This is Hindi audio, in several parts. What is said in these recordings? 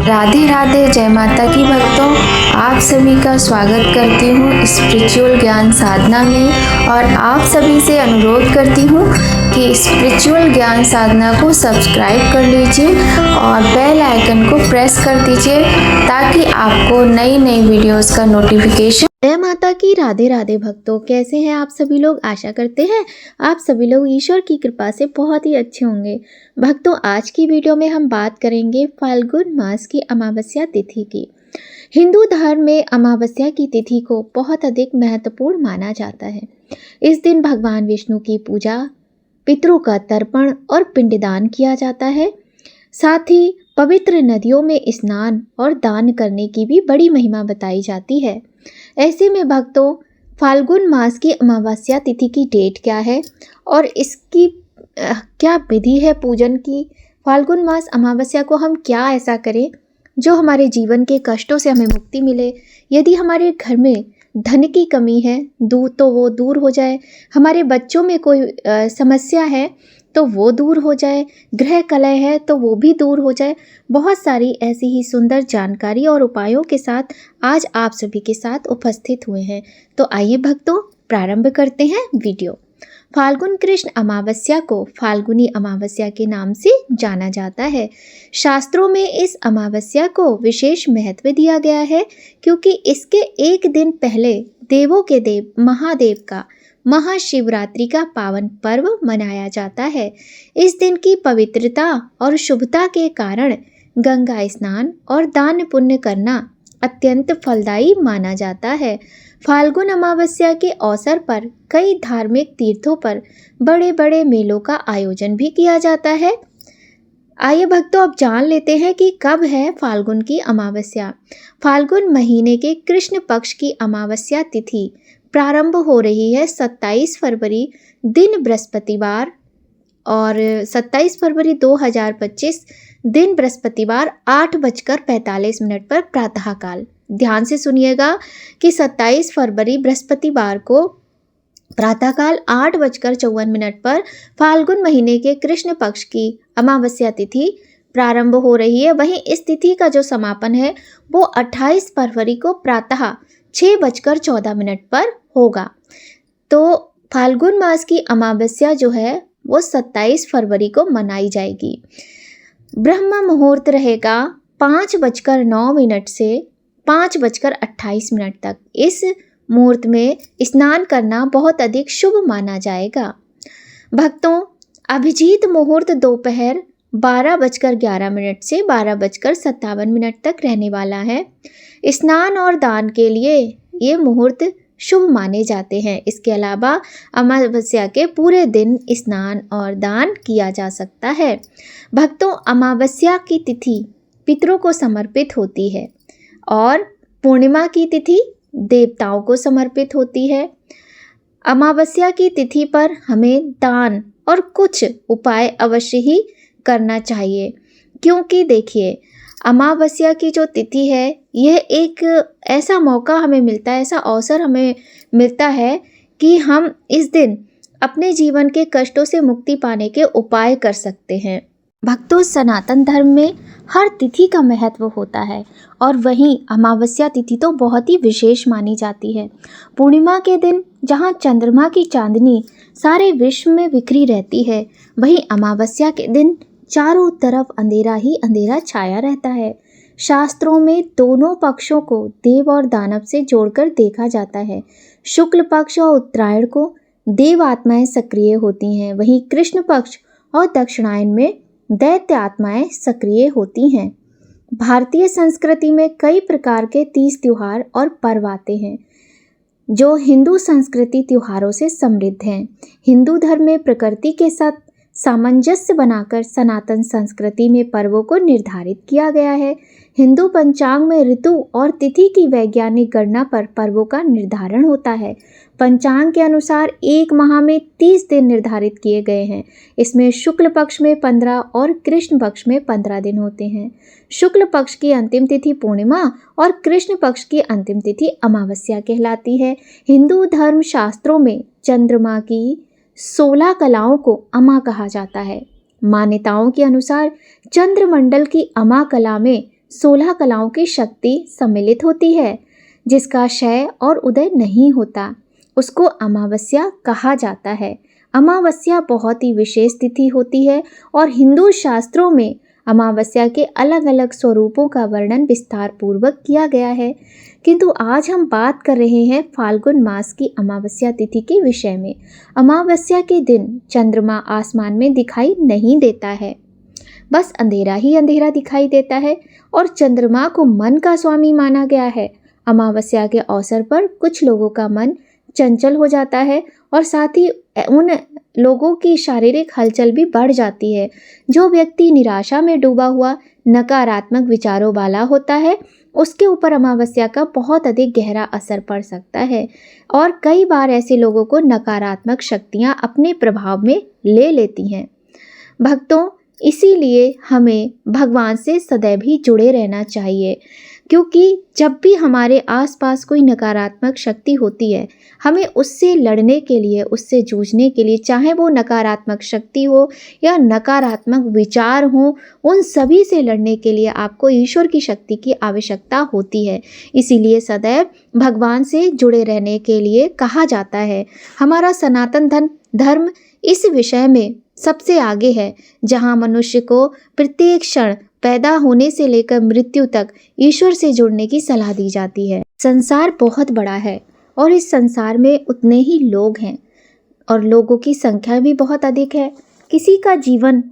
राधे राधे, जय माता की भक्तों। आप सभी का स्वागत करती हूँ स्पिरिचुअल ज्ञान साधना में और आप सभी से अनुरोध करती हूँ कि स्पिरिचुअल ज्ञान साधना को सब्सक्राइब कर लीजिए और बेल आइकन को प्रेस कर दीजिए ताकि आपको नई नई वीडियोस का नोटिफिकेशन। जय माता की। राधे राधे भक्तों, कैसे हैं आप सभी लोग। आशा करते हैं आप सभी लोग ईश्वर की कृपा से बहुत ही अच्छे होंगे। भक्तों, आज की वीडियो में हम बात करेंगे फाल्गुन मास की अमावस्या तिथि की। हिंदू धर्म में अमावस्या की तिथि को बहुत अधिक महत्वपूर्ण माना जाता है। इस दिन भगवान विष्णु की पूजा, पितरों का तर्पण और पिंडदान किया जाता है। साथ ही पवित्र नदियों में स्नान और दान करने की भी बड़ी महिमा बताई जाती है। ऐसे में भक्तों, फाल्गुन मास की अमावस्या तिथि की डेट क्या है और इसकी क्या विधि है पूजन की। फाल्गुन मास अमावस्या को हम क्या ऐसा करें जो हमारे जीवन के कष्टों से हमें मुक्ति मिले। यदि हमारे घर में धन की कमी है तो वो दूर हो जाए, हमारे बच्चों में कोई समस्या है तो वो दूर हो जाए, गृह कलह है तो वो भी दूर हो जाए। बहुत सारी ऐसी ही सुंदर जानकारी और उपायों के साथ आज आप सभी के साथ उपस्थित हुए हैं। तो आइए भक्तों, प्रारंभ करते हैं वीडियो। फाल्गुन कृष्ण अमावस्या को फाल्गुनी अमावस्या के नाम से जाना जाता है। शास्त्रों में इस अमावस्या को विशेष महत्व दिया गया है क्योंकि इसके एक दिन पहले देवों के देव महादेव का महाशिवरात्रि का पावन पर्व मनाया जाता है। इस दिन की पवित्रता और शुभता के कारण गंगा स्नान और दान पुण्य करना अत्यंत फलदायी माना जाता है। फाल्गुन अमावस्या के अवसर पर कई धार्मिक तीर्थों पर बड़े बड़े मेलों का आयोजन भी किया जाता है। आइए भक्तों, अब जान लेते हैं कि कब है फाल्गुन की अमावस्या। फाल्गुन महीने के कृष्ण पक्ष की अमावस्या तिथि प्रारंभ हो रही है 27 फरवरी दिन बृहस्पतिवार और 27 फरवरी 2025 दिन बृहस्पतिवार 8:45 पर प्रातःकाल। ध्यान से सुनिएगा कि 27 फरवरी बृहस्पतिवार को प्रातःकाल 8:54 पर फाल्गुन महीने के कृष्ण पक्ष की अमावस्या तिथि प्रारंभ हो रही है। वहीं इस तिथि का जो समापन है वो 28 फरवरी को प्रातः 6:14 पर होगा। तो फाल्गुन मास की अमावस्या जो है वो 27 फरवरी को मनाई जाएगी। ब्रह्म मुहूर्त रहेगा 5:09 से 5:28 तक। इस मुहूर्त में स्नान करना बहुत अधिक शुभ माना जाएगा। भक्तों, अभिजीत मुहूर्त दोपहर 12:11 से 12:57 तक रहने वाला है। स्नान और दान के लिए ये मुहूर्त शुभ माने जाते हैं। इसके अलावा अमावस्या के पूरे दिन स्नान और दान किया जा सकता है। भक्तों, अमावस्या की तिथि पितरों को समर्पित होती है और पूर्णिमा की तिथि देवताओं को समर्पित होती है। अमावस्या की तिथि पर हमें दान और कुछ उपाय अवश्य ही करना चाहिए क्योंकि देखिए, अमावस्या की जो तिथि है यह एक ऐसा मौका हमें मिलता है, ऐसा अवसर हमें मिलता है कि हम इस दिन अपने जीवन के कष्टों से मुक्ति पाने के उपाय कर सकते हैं। भक्तों, सनातन धर्म में हर तिथि का महत्व होता है और वहीं अमावस्या तिथि तो बहुत ही विशेष मानी जाती है। पूर्णिमा के दिन जहां चंद्रमा की चांदनी सारे विश्व में बिखरी रहती है, वहीं अमावस्या के दिन चारों तरफ अंधेरा ही अंधेरा छाया रहता है। शास्त्रों में दोनों पक्षों को देव और दानव से जोड़कर देखा जाता है। शुक्ल पक्ष और उत्तरायण को देव आत्माएं सक्रिय होती हैं, वहीं कृष्ण पक्ष और दक्षिणायन में दैत्य आत्माएं सक्रिय होती हैं। भारतीय संस्कृति में कई प्रकार के 30 त्योहार और पर्व आते हैं जो हिंदू संस्कृति त्योहारों से समृद्ध हैं। हिंदू धर्म में प्रकृति के साथ सामंजस्य बनाकर सनातन संस्कृति में पर्वों को निर्धारित किया गया है। हिंदू पंचांग में ऋतु और तिथि की वैज्ञानिक गणना पर पर्वों का निर्धारण होता है। पंचांग के अनुसार एक माह में 30 दिन निर्धारित किए गए हैं। इसमें शुक्ल पक्ष में 15 और कृष्ण पक्ष में 15 दिन होते हैं। शुक्ल पक्ष की अंतिम तिथि पूर्णिमा और कृष्ण पक्ष की अंतिम तिथि अमावस्या कहलाती है। हिंदू धर्म शास्त्रों में चंद्रमा की 16 कलाओं को अमा कहा जाता है। मान्यताओं के अनुसार चंद्रमंडल की अमा कला में 16 कलाओं की शक्ति सम्मिलित होती है, जिसका क्षय और उदय नहीं होता, उसको अमावस्या कहा जाता है। अमावस्या बहुत ही विशेष तिथि होती है और हिंदू शास्त्रों में अमावस्या के अलग अलग स्वरूपों का वर्णन विस्तार पूर्वक किया गया है। किंतु आज हम बात कर रहे हैं फाल्गुन मास की अमावस्या तिथि के विषय में। अमावस्या के दिन चंद्रमा आसमान में दिखाई नहीं देता है, बस अंधेरा ही अंधेरा दिखाई देता है और चंद्रमा को मन का स्वामी माना गया है। अमावस्या के अवसर पर कुछ लोगों का मन चंचल हो जाता है और साथ ही उन लोगों की शारीरिक हलचल भी बढ़ जाती है। जो व्यक्ति निराशा में डूबा हुआ नकारात्मक विचारों वाला होता है, उसके ऊपर अमावस्या का बहुत अधिक गहरा असर पड़ सकता है और कई बार ऐसे लोगों को नकारात्मक शक्तियां अपने प्रभाव में ले लेती हैं। भक्तों, इसीलिए हमें भगवान से सदैव ही जुड़े रहना चाहिए, क्योंकि जब भी हमारे आसपास कोई नकारात्मक शक्ति होती है, हमें उससे लड़ने के लिए, उससे जूझने के लिए, चाहे वो नकारात्मक शक्ति हो या नकारात्मक विचार हो, उन सभी से लड़ने के लिए आपको ईश्वर की शक्ति की आवश्यकता होती है। इसीलिए सदैव भगवान से जुड़े रहने के लिए कहा जाता है। हमारा सनातन धर्म इस विषय में सबसे आगे है, जहाँ मनुष्य को प्रत्येक क्षण पैदा होने से लेकर मृत्यु तक ईश्वर से जुड़ने की सलाह दी जाती है। संसार बहुत बड़ा है और इस संसार में उतने ही लोग हैं और लोगों की संख्या भी बहुत अधिक है। किसी का जीवन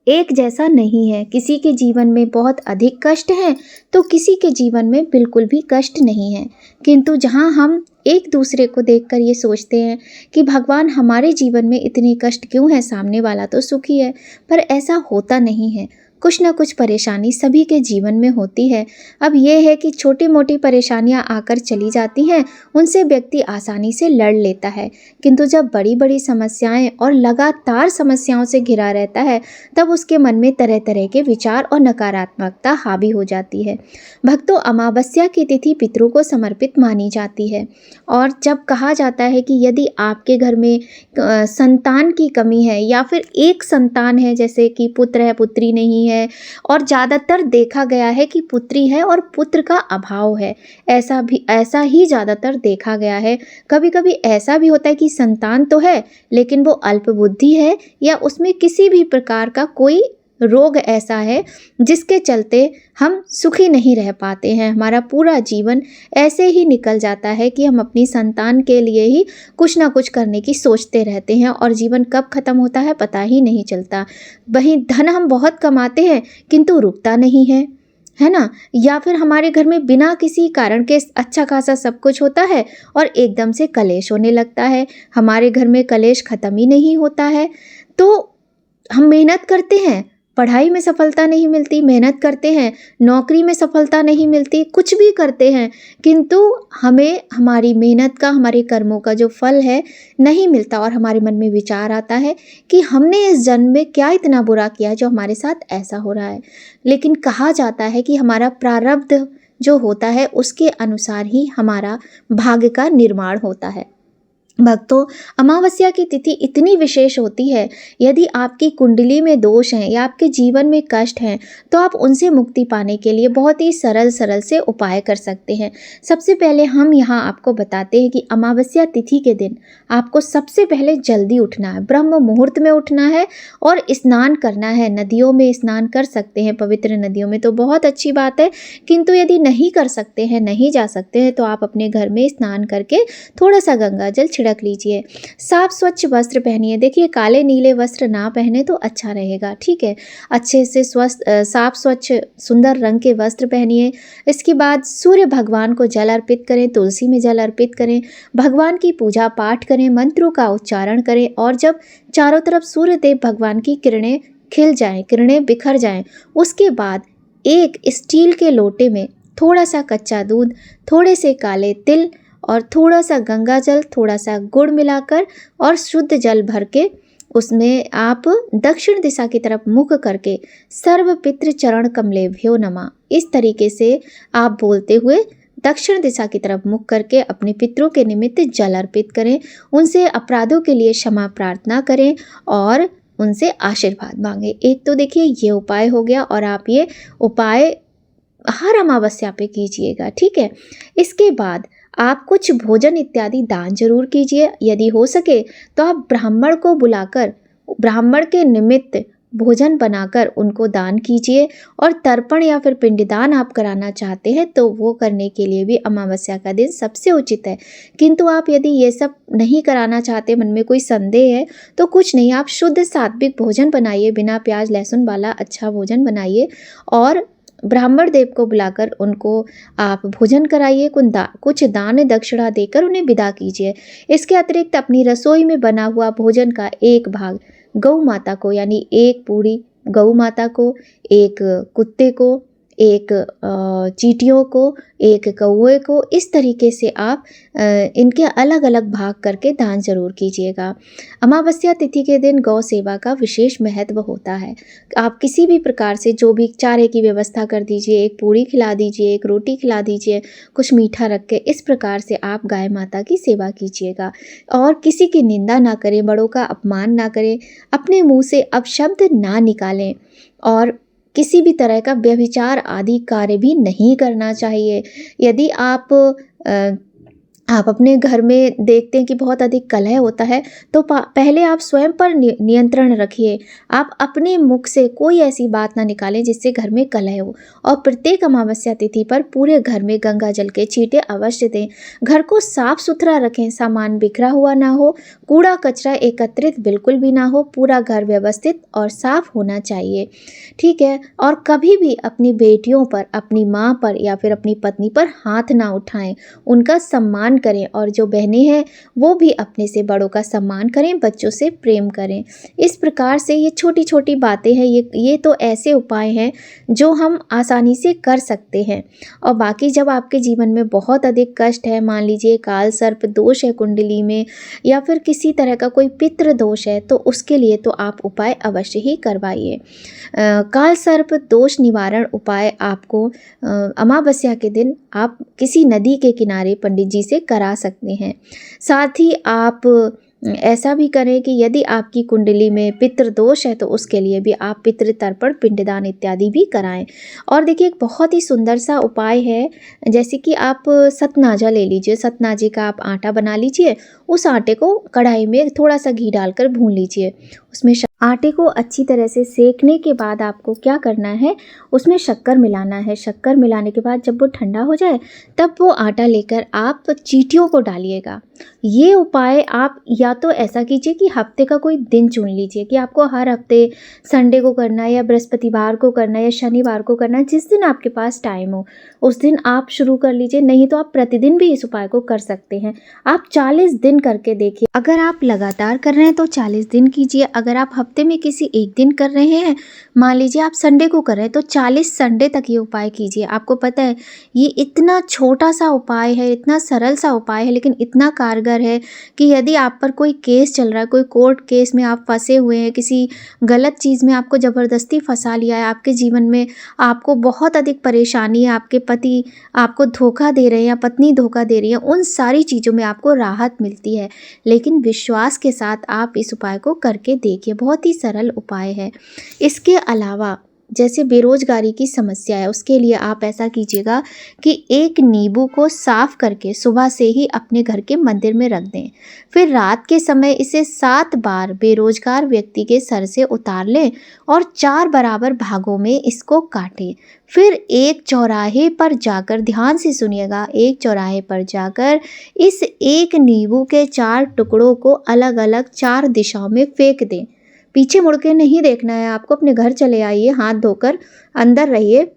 एक जैसा नहीं है, किसी के जीवन में बहुत अधिक कष्ट हैं तो किसी के जीवन में बिल्कुल भी कष्ट नहीं है। किंतु जहाँ हम एक दूसरे को देखकर ये सोचते हैं कि भगवान हमारे जीवन में इतने कष्ट क्यों है, सामने वाला तो सुखी है, पर ऐसा होता नहीं है। कुछ ना कुछ परेशानी सभी के जीवन में होती है। अब ये है कि छोटी मोटी परेशानियां आकर चली जाती हैं, उनसे व्यक्ति आसानी से लड़ लेता है, किंतु जब बड़ी बड़ी समस्याएं और लगातार समस्याओं से घिरा रहता है, तब उसके मन में तरह तरह के विचार और नकारात्मकता हावी हो जाती है। भक्तों, अमावस्या की तिथि पितरों को समर्पित मानी जाती है और जब कहा जाता है कि यदि आपके घर में संतान की कमी है या फिर एक संतान है, जैसे कि पुत्र है, पुत्री नहीं है, और ज़्यादातर देखा गया है कि पुत्री है और पुत्र का अभाव है, ऐसा ही ज़्यादातर देखा गया है। कभी कभी ऐसा भी होता है कि संतान तो है लेकिन वो अल्पबुद्धि है या उसमें किसी भी प्रकार का कोई रोग ऐसा है जिसके चलते हम सुखी नहीं रह पाते हैं। हमारा पूरा जीवन ऐसे ही निकल जाता है कि हम अपनी संतान के लिए ही कुछ ना कुछ करने की सोचते रहते हैं और जीवन कब खत्म होता है पता ही नहीं चलता। वहीं धन हम बहुत कमाते हैं किंतु रुकता नहीं है ना, या फिर हमारे घर में बिना किसी कारण के अच्छा खासा सब कुछ होता है और एकदम से कलेश होने लगता है। हमारे घर में कलेश खत्म ही नहीं होता है। तो हम मेहनत करते हैं, पढ़ाई में सफलता नहीं मिलती, मेहनत करते हैं, नौकरी में सफलता नहीं मिलती, कुछ भी करते हैं, किंतु हमें हमारी मेहनत का, हमारे कर्मों का जो फल है नहीं मिलता और हमारे मन में विचार आता है कि हमने इस जन्म में क्या इतना बुरा किया जो हमारे साथ ऐसा हो रहा है। लेकिन कहा जाता है कि हमारा प्रारब्ध जो होता है उसके अनुसार ही हमारा भाग्य का निर्माण होता है। भक्तों, अमावस्या की तिथि इतनी विशेष होती है, यदि आपकी कुंडली में दोष हैं या आपके जीवन में कष्ट हैं तो आप उनसे मुक्ति पाने के लिए बहुत ही सरल से उपाय कर सकते हैं। सबसे पहले हम यहाँ आपको बताते हैं कि अमावस्या तिथि के दिन आपको सबसे पहले जल्दी उठना है, ब्रह्म मुहूर्त में उठना है और स्नान करना है। नदियों में स्नान कर सकते हैं, पवित्र नदियों में तो बहुत अच्छी बात है, किंतु यदि नहीं कर सकते हैं, नहीं जा सकते हैं तो आप अपने घर में स्नान करके थोड़ा सा गंगा जल रख लीजिए। साफ स्वच्छ वस्त्र पहनिए। देखिए, काले नीले वस्त्र ना पहने तो अच्छा रहेगा, ठीक है। अच्छे से साफ स्वच्छ सुंदर रंग के वस्त्र पहनिए। इसके बाद सूर्य भगवान को जल अर्पित करें, तुलसी में जल अर्पित करें, भगवान की पूजा पाठ करें, मंत्रों का उच्चारण करें और जब चारों तरफ सूर्य देव भगवान की किरणें खिल जाएं, किरणें बिखर जाएं, उसके बाद एक स्टील के लोटे में थोड़ा सा कच्चा दूध, थोड़े से काले तिल और थोड़ा सा गंगा जल, थोड़ा सा गुड़ मिलाकर और शुद्ध जल भर के उसमें आप दक्षिण दिशा की तरफ मुख करके सर्व पितृ चरण कमलेभ्यो नमः, इस तरीके से आप बोलते हुए दक्षिण दिशा की तरफ मुख करके अपने पितरों के निमित्त जल अर्पित करें, उनसे अपराधों के लिए क्षमा प्रार्थना करें और उनसे आशीर्वाद मांगे। एक तो देखिए ये उपाय हो गया और आप ये उपाय हर अमावस्या पे कीजिएगा, ठीक है। इसके बाद आप कुछ भोजन इत्यादि दान जरूर कीजिए। यदि हो सके तो आप ब्राह्मण को बुलाकर ब्राह्मण के निमित्त भोजन बनाकर उनको दान कीजिए। और तर्पण या फिर पिंडदान आप कराना चाहते हैं तो वो करने के लिए भी अमावस्या का दिन सबसे उचित है। किंतु आप यदि ये सब नहीं कराना चाहते, मन में कोई संदेह है, तो कुछ नहीं, आप शुद्ध सात्विक भोजन बनाइए, बिना प्याज लहसुन वाला अच्छा भोजन बनाइए और ब्राह्मण देव को बुलाकर उनको आप भोजन कराइए, कुछ दान दक्षिणा देकर उन्हें विदा कीजिए। इसके अतिरिक्त अपनी रसोई में बना हुआ भोजन का एक भाग गौ माता को, यानी एक पूरी गौ माता को, एक कुत्ते को, एक चींटियों को, एक कौवे को, इस तरीके से आप इनके अलग अलग भाग करके दान जरूर कीजिएगा। अमावस्या तिथि के दिन गौ सेवा का विशेष महत्व होता है। आप किसी भी प्रकार से जो भी चारे की व्यवस्था कर दीजिए, एक पूरी खिला दीजिए, एक रोटी खिला दीजिए, कुछ मीठा रख के, इस प्रकार से आप गाय माता की सेवा कीजिएगा। और किसी की निंदा ना करें, बड़ों का अपमान ना करें, अपने मुंह से अपशब्द ना निकालें और किसी भी तरह का व्यभिचार आदि कार्य भी नहीं करना चाहिए। यदि आप अपने घर में देखते हैं कि बहुत अधिक कलह होता है तो पहले आप स्वयं पर नियंत्रण रखिए। आप अपने मुख से कोई ऐसी बात ना निकालें जिससे घर में कलह हो। और प्रत्येक अमावस्या तिथि पर पूरे घर में गंगा जल के छींटे अवश्य दें। घर को साफ सुथरा रखें, सामान बिखरा हुआ ना हो, कूड़ा कचरा एकत्रित बिल्कुल भी ना हो, पूरा घर व्यवस्थित और साफ होना चाहिए, ठीक है। और कभी भी अपनी बेटियों पर, अपनी माँ पर या फिर अपनी पत्नी पर हाथ ना उठाएं, उनका सम्मान करें। और जो बहनें हैं वो भी अपने से बड़ों का सम्मान करें, बच्चों से प्रेम करें। इस प्रकार से ये छोटी छोटी बातें हैं, ये तो ऐसे उपाय हैं जो हम आसानी से कर सकते हैं। और बाकी जब आपके जीवन में बहुत अधिक कष्ट है, मान लीजिए काल सर्प दोष है कुंडली में या फिर किसी तरह का कोई पितृ दोष है, तो उसके लिए तो आप उपाय अवश्य ही करवाइए। काल सर्प दोष निवारण उपाय आपको अमावस्या के दिन आप किसी नदी के किनारे पंडित जी से करा सकते हैं। साथ ही आप ऐसा भी करें कि यदि आपकी कुंडली में पितृदोष है तो उसके लिए भी आप पितृ तर्पण पिंडदान इत्यादि भी कराएं। और देखिए एक बहुत ही सुंदर सा उपाय है, जैसे कि आप सतनाजा ले लीजिए, सतनाजे का आप आटा बना लीजिए, उस आटे को कढ़ाई में थोड़ा सा घी डालकर भून लीजिए। उसमें आटे को अच्छी तरह से सेकने के बाद आपको क्या करना है, उसमें शक्कर मिलाना है। शक्कर मिलाने के बाद जब वो ठंडा हो जाए तब वो आटा लेकर आप चींटियों को डालिएगा। ये उपाय आप या तो ऐसा कीजिए कि हफ्ते का कोई दिन चुन लीजिए कि आपको हर हफ्ते संडे को करना है या बृहस्पतिवार को करना है या शनिवार को करना है, जिस दिन आपके पास टाइम हो उस दिन आप शुरू कर लीजिए। नहीं तो आप प्रतिदिन भी इस उपाय को कर सकते हैं। आप 40 दिन करके देखिए। अगर आप लगातार कर रहे हैं तो 40 दिन कीजिए। अगर आप हफ्ते में किसी एक दिन कर रहे हैं, मान लीजिए आप संडे को कर रहे हैं, तो 40 संडे तक ये उपाय कीजिए। आपको पता है ये इतना छोटा सा उपाय है, इतना सरल सा उपाय है, लेकिन इतना कारगर है कि यदि आप पर कोई केस चल रहा है, कोई कोर्ट केस में आप फंसे हुए हैं, किसी गलत चीज़ में आपको ज़बरदस्ती फंसा लिया है, आपके जीवन में आपको बहुत अधिक परेशानी है, आपके पति आपको धोखा दे रहे हैं या पत्नी धोखा दे रही है, उन सारी चीज़ों में आपको राहत मिलती है। लेकिन विश्वास के साथ आप इस उपाय को करके देखिए, बहुत ही सरल उपाय है। इसके अलावा जैसे बेरोजगारी की समस्या है, उसके लिए आप ऐसा कीजिएगा कि एक नींबू को साफ करके सुबह से ही अपने घर के मंदिर में रख दें। फिर रात के समय इसे 7 बार बेरोजगार व्यक्ति के सर से उतार लें और 4 बराबर भागों में इसको काटें। फिर एक चौराहे पर जाकर, ध्यान से सुनिएगा, एक चौराहे पर जाकर इस एक नींबू के 4 टुकड़ों को अलग अलग 4 दिशाओं में फेंक दें। पीछे मुड़ के नहीं देखना है आपको, अपने घर चले आइए, हाथ धोकर अंदर रहिए,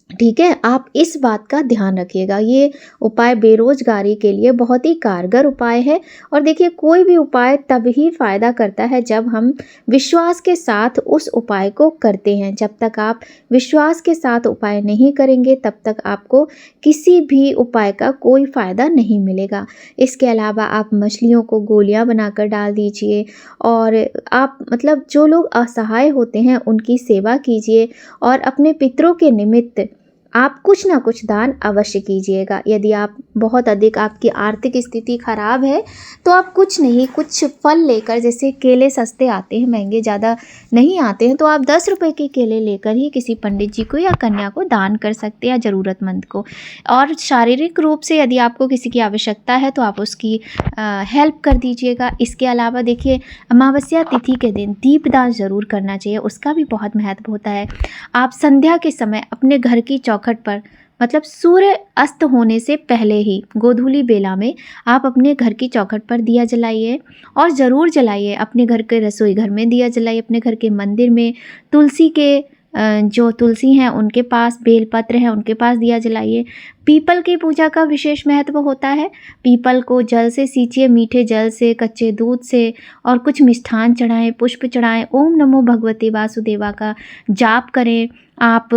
ठीक है। आप इस बात का ध्यान रखिएगा। ये उपाय बेरोजगारी के लिए बहुत ही कारगर उपाय है। और देखिए कोई भी उपाय तब ही फायदा करता है जब हम विश्वास के साथ उस उपाय को करते हैं। जब तक आप विश्वास के साथ उपाय नहीं करेंगे तब तक आपको किसी भी उपाय का कोई फ़ायदा नहीं मिलेगा। इसके अलावा आप मछलियों को गोलियां बनाकर डाल दीजिए और आप मतलब जो लोग असहाय होते हैं उनकी सेवा कीजिए और अपने पितरों के निमित्त आप कुछ ना कुछ दान अवश्य कीजिएगा। यदि आप बहुत अधिक आपकी आर्थिक स्थिति खराब है तो आप कुछ नहीं, कुछ फल लेकर, जैसे केले सस्ते आते हैं, महंगे ज़्यादा नहीं आते हैं, तो आप 10 रुपए के केले लेकर ही किसी पंडित जी को या कन्या को दान कर सकते हैं या ज़रूरतमंद को। और शारीरिक रूप से यदि आपको किसी की आवश्यकता है तो आप उसकी हेल्प कर दीजिएगा। इसके अलावा देखिए, अमावस्या तिथि के दिन दीपदान ज़रूर करना चाहिए, उसका भी बहुत महत्व होता है। आप संध्या के समय अपने घर की चौखट पर, मतलब सूर्य अस्त होने से पहले ही गोधूली बेला में आप अपने घर की चौखट पर दिया जलाइए, और ज़रूर जलाइए। अपने घर के रसोई घर में दिया जलाइए, अपने घर के मंदिर में, तुलसी के जो तुलसी हैं उनके पास, बेलपत्र हैं उनके पास दिया जलाइए। पीपल की पूजा का विशेष महत्व होता है। पीपल को जल से सींचिए, मीठे जल से, कच्चे दूध से, और कुछ मिष्ठान चढ़ाएं, पुष्प चढ़ाएं। ओम नमो भगवते वासुदेवा का जाप करें। आप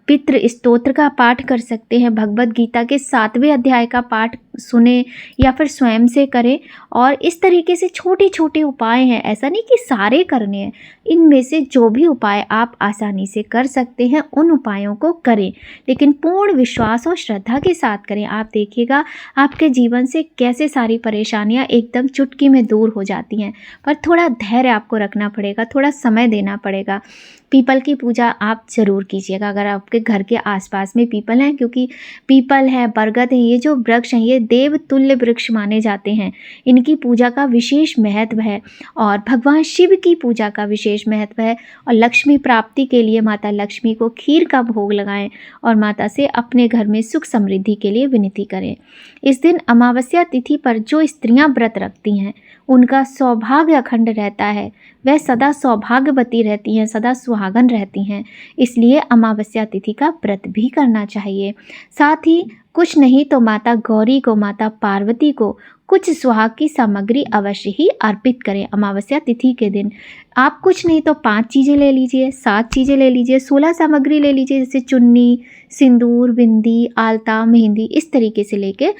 पितृ स्तोत्र का पाठ कर सकते हैं, भगवत गीता के 7वें अध्याय का पाठ सुने या फिर स्वयं से करें। और इस तरीके से छोटे छोटे उपाय हैं, ऐसा नहीं कि सारे करने हैं, इनमें से जो भी उपाय आप आसानी से कर सकते हैं उन उपायों को करें, लेकिन पूर्ण विश्वास और श्रद्धा के साथ करें। आप देखिएगा आपके जीवन से कैसे सारी परेशानियां एकदम चुटकी में दूर हो जाती हैं। पर थोड़ा धैर्य आपको रखना पड़ेगा, थोड़ा समय देना पड़ेगा। पीपल की पूजा आप ज़रूर कीजिएगा अगर आपके घर के आसपास में पीपल हैं, क्योंकि पीपल है, बरगद है, ये जो वृक्ष हैं ये देवतुल्य वृक्ष माने जाते हैं। इनकी पूजा का विशेष महत्व है, और भगवान शिव की पूजा का विशेष महत्व है। और लक्ष्मी प्राप्ति के लिए माता लक्ष्मी को खीर का भोग लगाएं और माता से अपने घर में सुख समृद्धि के लिए विनती करें। इस दिन अमावस्या तिथि पर जो स्त्रियां व्रत रखती हैं उनका सौभाग्य अखंड रहता है, वह सदा सौभाग्यवती रहती हैं, सदा सुहागन रहती हैं। इसलिए अमावस्या तिथि का व्रत भी करना चाहिए। साथ ही कुछ नहीं तो माता गौरी को, माता पार्वती को कुछ सुहाग की सामग्री अवश्य ही अर्पित करें अमावस्या तिथि के दिन। आप कुछ नहीं तो 5 चीज़ें ले लीजिए, 7 चीज़ें ले लीजिए, 16 सामग्री ले लीजिए, जैसे चुन्नी, सिंदूर, बिंदी, आलता, मेहंदी, इस तरीके से लेके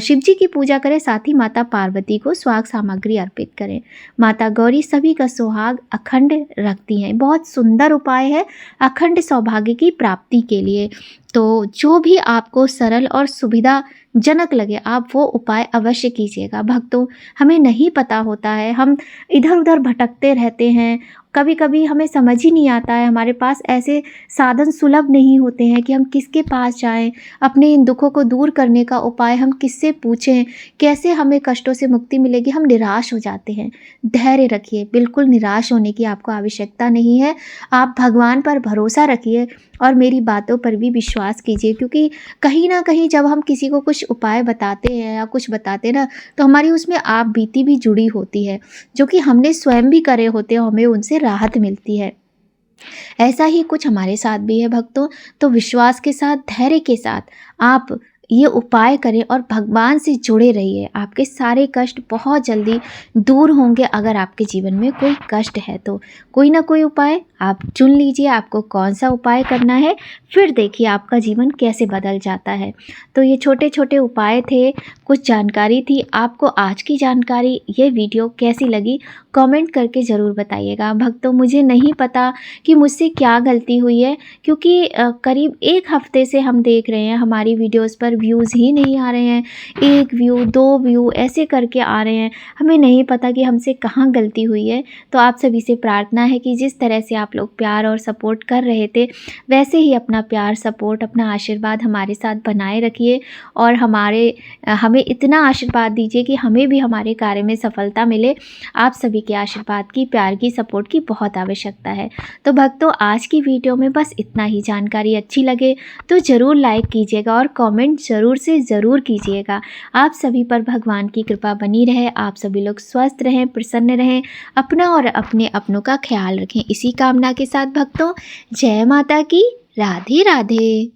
शिव जी की पूजा करें। साथ ही माता पार्वती को सुहाग सामग्री अर्पित करें। माता गौरी सभी का सुहाग अखंड रखती हैं। बहुत सुंदर उपाय है अखंड सौभाग्य की प्राप्ति के लिए। तो जो भी आपको सरल और सुविधाजनक लगे आप वो उपाय अवश्य कीजिएगा। भक्तों, हमें नहीं पता होता है, हम इधर उधर भटकते रहते हैं, कभी कभी हमें समझ ही नहीं आता है, हमारे पास ऐसे साधन सुलभ नहीं होते हैं कि हम किसके पास जाएं, अपने इन दुखों को दूर करने का उपाय हम किससे पूछें, कैसे हमें कष्टों से मुक्ति मिलेगी। हम निराश हो जाते हैं। धैर्य रखिए, बिल्कुल निराश होने की आपको आवश्यकता नहीं है। आप भगवान पर भरोसा रखिए और मेरी बातों पर भी विश्वास कीजिए, क्योंकि कहीं ना कहीं जब हम किसी को कुछ उपाय बताते हैं या कुछ बताते हैं ना, तो हमारी उसमें आप बीती भी जुड़ी होती है, जो कि हमने स्वयं भी करे होते हैं, हमें उनसे राहत मिलती है। ऐसा ही कुछ हमारे साथ भी है भक्तों। तो विश्वास के साथ, धैर्य के साथ आप ये उपाय करें और भगवान से जुड़े रहिए। आपके सारे कष्ट बहुत जल्दी दूर होंगे। अगर आपके जीवन में कोई कष्ट है तो कोई ना कोई उपाय आप चुन लीजिए, आपको कौन सा उपाय करना है, फिर देखिए आपका जीवन कैसे बदल जाता है। तो ये छोटे छोटे उपाय थे, कुछ जानकारी थी। आपको आज की जानकारी, ये वीडियो कैसी लगी कमेंट करके ज़रूर बताइएगा। भक्तों, मुझे नहीं पता कि मुझसे क्या गलती हुई है, क्योंकि करीब 1 हफ्ते से हम देख रहे हैं हमारी वीडियोस पर व्यूज़ ही नहीं आ रहे हैं। 1 व्यू, 2 व्यू ऐसे करके आ रहे हैं। हमें नहीं पता कि हमसे कहाँ गलती हुई है। तो आप सभी से प्रार्थना है कि जिस तरह से आप लोग प्यार और सपोर्ट कर रहे थे, वैसे ही अपना प्यार, सपोर्ट, अपना आशीर्वाद हमारे साथ बनाए रखिए, और हमें इतना आशीर्वाद दीजिए कि हमें भी हमारे कार्य में सफलता मिले। आप सभी के आशीर्वाद की, प्यार की, सपोर्ट की बहुत आवश्यकता है। तो भक्तों, आज की वीडियो में बस इतना ही। जानकारी अच्छी लगे तो ज़रूर लाइक कीजिएगा और कमेंट ज़रूर से ज़रूर कीजिएगा। आप सभी पर भगवान की कृपा बनी रहे, आप सभी लोग स्वस्थ रहें, प्रसन्न रहें, अपना और अपने अपनों का ख्याल रखें। इसी कामना के साथ भक्तों, जय माता की, राधे राधे।